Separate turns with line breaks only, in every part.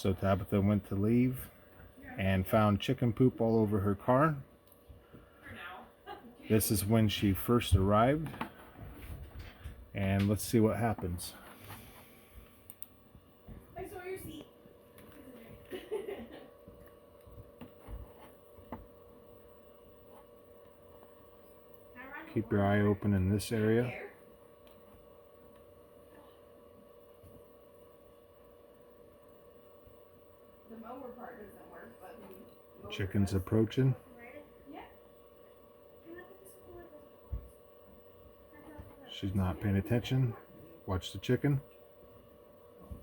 So Tabitha went to leave and found chicken poop all over her car. This is when she first arrived. And let's see what happens.
I saw your seat.
Keep your eye open in this area.
The mower part doesn't work, but the mower
Chicken's
does.
approaching.
Yeah.
She's not paying attention. Watch the chicken.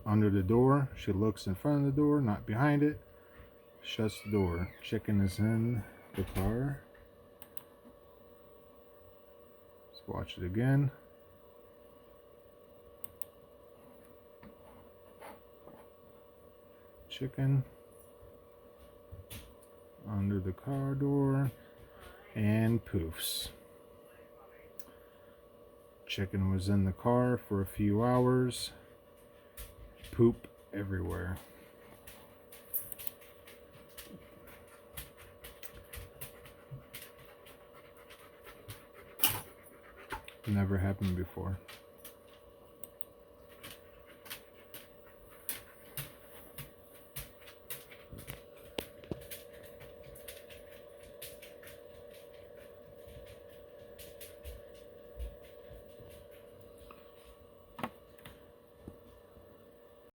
Under the door. She looks in front of the door, not behind it. Shuts the door. Chicken is in the car. Let's watch it again. Chicken under the car door and poofs. Chicken was in the car for a few hours. Poop everywhere. Never happened before.